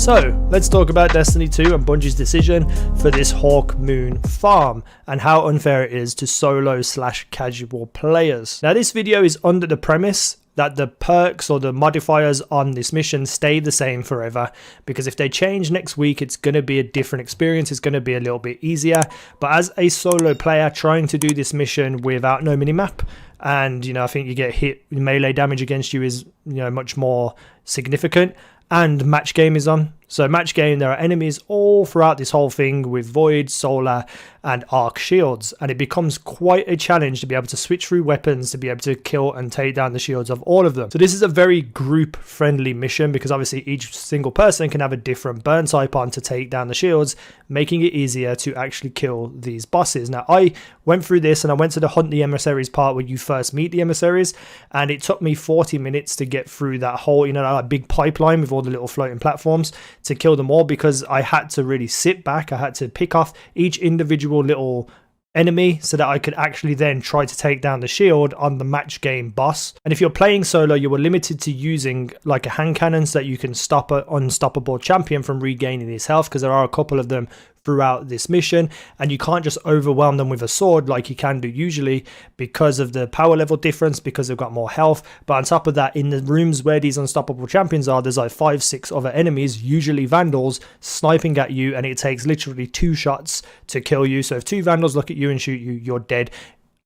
So let's talk about Destiny 2 and Bungie's decision for this Hawkmoon farm and how unfair it is to solo/casual players. Now this video is under the premise that the perks or the modifiers on this mission stay the same forever, because if they change next week it's going to be a different experience, it's going to be a little bit easier. But as a solo player trying to do this mission without no minimap, and I think you get hit, melee damage against you is much more significant, and match game is on. So match game, there are enemies all throughout this whole thing with Void, Solar and Arc shields, and it becomes quite a challenge to be able to switch through weapons to be able to kill and take down the shields of all of them. So this is a very group friendly mission because obviously each single person can have a different burn type on to take down the shields, making it easier to actually kill these bosses. Now I went through this and I went to the Hunt the Emissaries part where you first meet the emissaries, and it took me 40 minutes to get through that whole that big pipeline with all the little floating platforms to kill them all, because I had to really sit back. I had to pick off each individual little enemy so that I could actually then try to take down the shield on the match game boss. And if you're playing solo, you were limited to using like a hand cannon so that you can stop an unstoppable champion from regaining his health, because there are a couple of them throughout this mission, and you can't just overwhelm them with a sword like you can do usually because of the power level difference, because they've got more health. But on top of that, in the rooms where these unstoppable champions are, there's like 5-6 other enemies, usually vandals, sniping at you, and it takes literally 2 shots to kill you. So if 2 vandals look at you and shoot you, you're dead.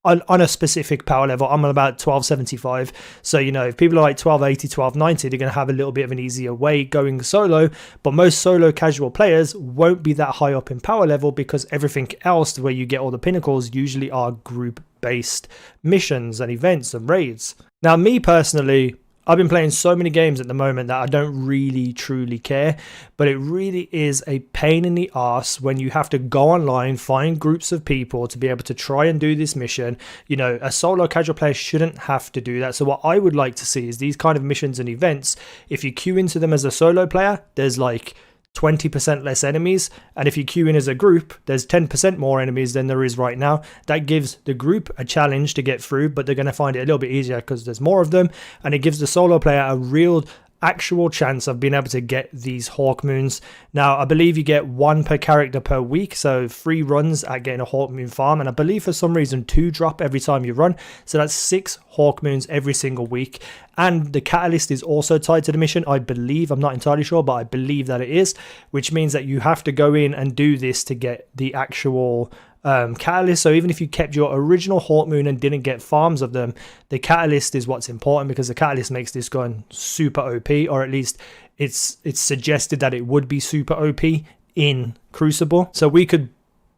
On a specific power level, I'm on about 1275, so if people are like 1280, 1290, they're going to have a little bit of an easier way going solo. But most solo casual players won't be that high up in power level, because everything else where you get all the pinnacles usually are group based missions and events and raids. Now me personally, I've been playing so many games at the moment that I don't really truly care, but it really is a pain in the arse when you have to go online, find groups of people to be able to try and do this mission. A solo casual player shouldn't have to do that. So what I would like to see is these kind of missions and events, if you queue into them as a solo player, there's like 20% less enemies, and if you queue in as a group, there's 10% more enemies than there is right now. That gives the group a challenge to get through, but they're going to find it a little bit easier because there's more of them, and it gives the solo player a real actual chance of being able to get these Hawkmoons. Now I believe you get 1 per character per week, so 3 runs at getting a Hawkmoon farm, and I believe for some reason 2 drop every time you run, so that's 6 Hawkmoons every single week. And the catalyst is also tied to the mission, I believe. I'm not entirely sure, but I believe that it is, which means that you have to go in and do this to get the actual catalyst. So even if you kept your original Hawkmoon and didn't get farms of them, the catalyst is what's important, because the catalyst makes this gun super OP, or at least it's suggested that it would be super OP in Crucible. So we could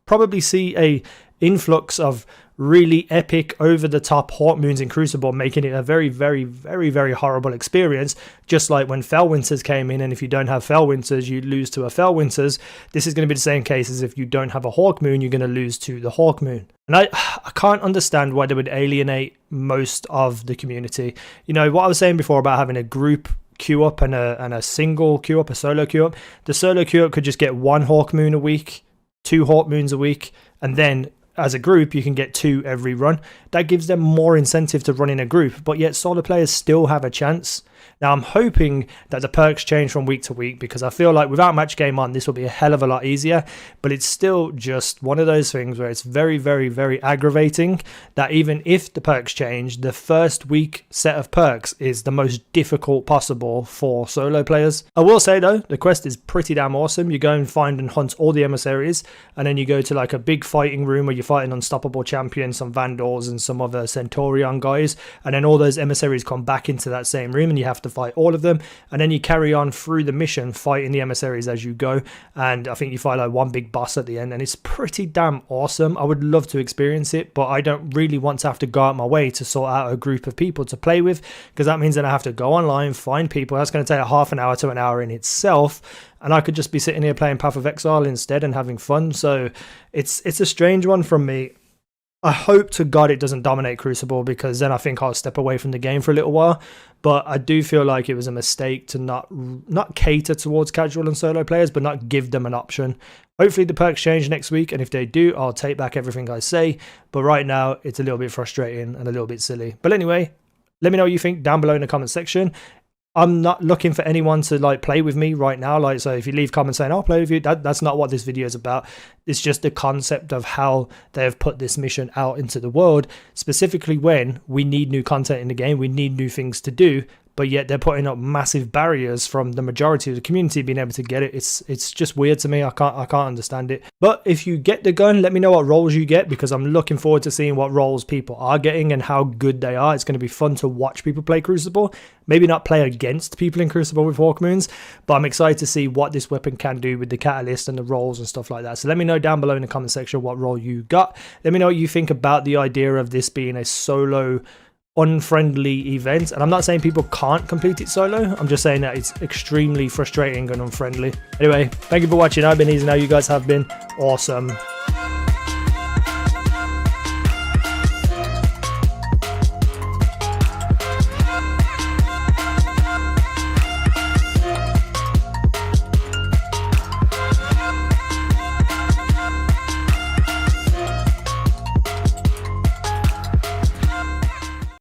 probably see a influx of really epic over the top Hawkmoons in Crucible, making it a very, very, very, very horrible experience, just like when Fellwinters came in, and if you don't have Fellwinters you lose to a Fellwinters. This is going to be the same case as if you don't have a Hawkmoon, you're going to lose to the Hawkmoon. And I can't understand why they would alienate most of the community. What I was saying before about having a group queue up and a single queue up, a solo queue up, the solo queue up could just get 1 Hawkmoon a week, 2 Hawkmoons a week, and then as a group you can get 2 every run. That gives them more incentive to run in a group, but yet solo players still have a chance. Now I'm hoping that the perks change from week to week, because I feel like without match game on this will be a hell of a lot easier, but it's still just one of those things where it's very, very, very aggravating that even if the perks change, the first week set of perks is the most difficult possible for solo players. I will say though, the quest is pretty damn awesome. You go and find and hunt all the emissaries, and then you go to like a big fighting room where you're fighting unstoppable champions, some vandals and some other Centurion guys, and then all those emissaries come back into that same room and you have to fight all of them, and then you carry on through the mission fighting the emissaries as you go, and I think you fight like 1 big boss at the end, and it's pretty damn awesome. I would love to experience it, but I don't really want to have to go out my way to sort out a group of people to play with, because that means that I have to go online, find people. That's going to take a half an hour to an hour in itself, and I could just be sitting here playing Path of Exile instead and having fun. So it's a strange one from me. I hope to God it doesn't dominate Crucible, because then I think I'll step away from the game for a little while. But I do feel like it was a mistake to not cater towards casual and solo players, but not give them an option. Hopefully the perks change next week, and if they do, I'll take back everything I say. But right now, it's a little bit frustrating and a little bit silly. But anyway, let me know what you think down below in the comment section. I'm not looking for anyone to like play with me right now. Like, so if you leave comments saying I'll play with you, that's not what this video is about. It's just the concept of how they have put this mission out into the world, specifically when we need new content in the game, we need new things to do, but yet they're putting up massive barriers from the majority of the community being able to get it. It's just weird to me. I can't understand it. But if you get the gun, let me know what roles you get, because I'm looking forward to seeing what roles people are getting and how good they are. It's going to be fun to watch people play Crucible. Maybe not play against people in Crucible with Hawkmoons, but I'm excited to see what this weapon can do with the catalyst and the roles and stuff like that. So let me know down below in the comment section what role you got. Let me know what you think about the idea of this being a solo unfriendly event. And I'm not saying people can't complete it solo, I'm just saying that it's extremely frustrating and unfriendly. Anyway, thank you for watching. I've been easynow. You guys have been awesome.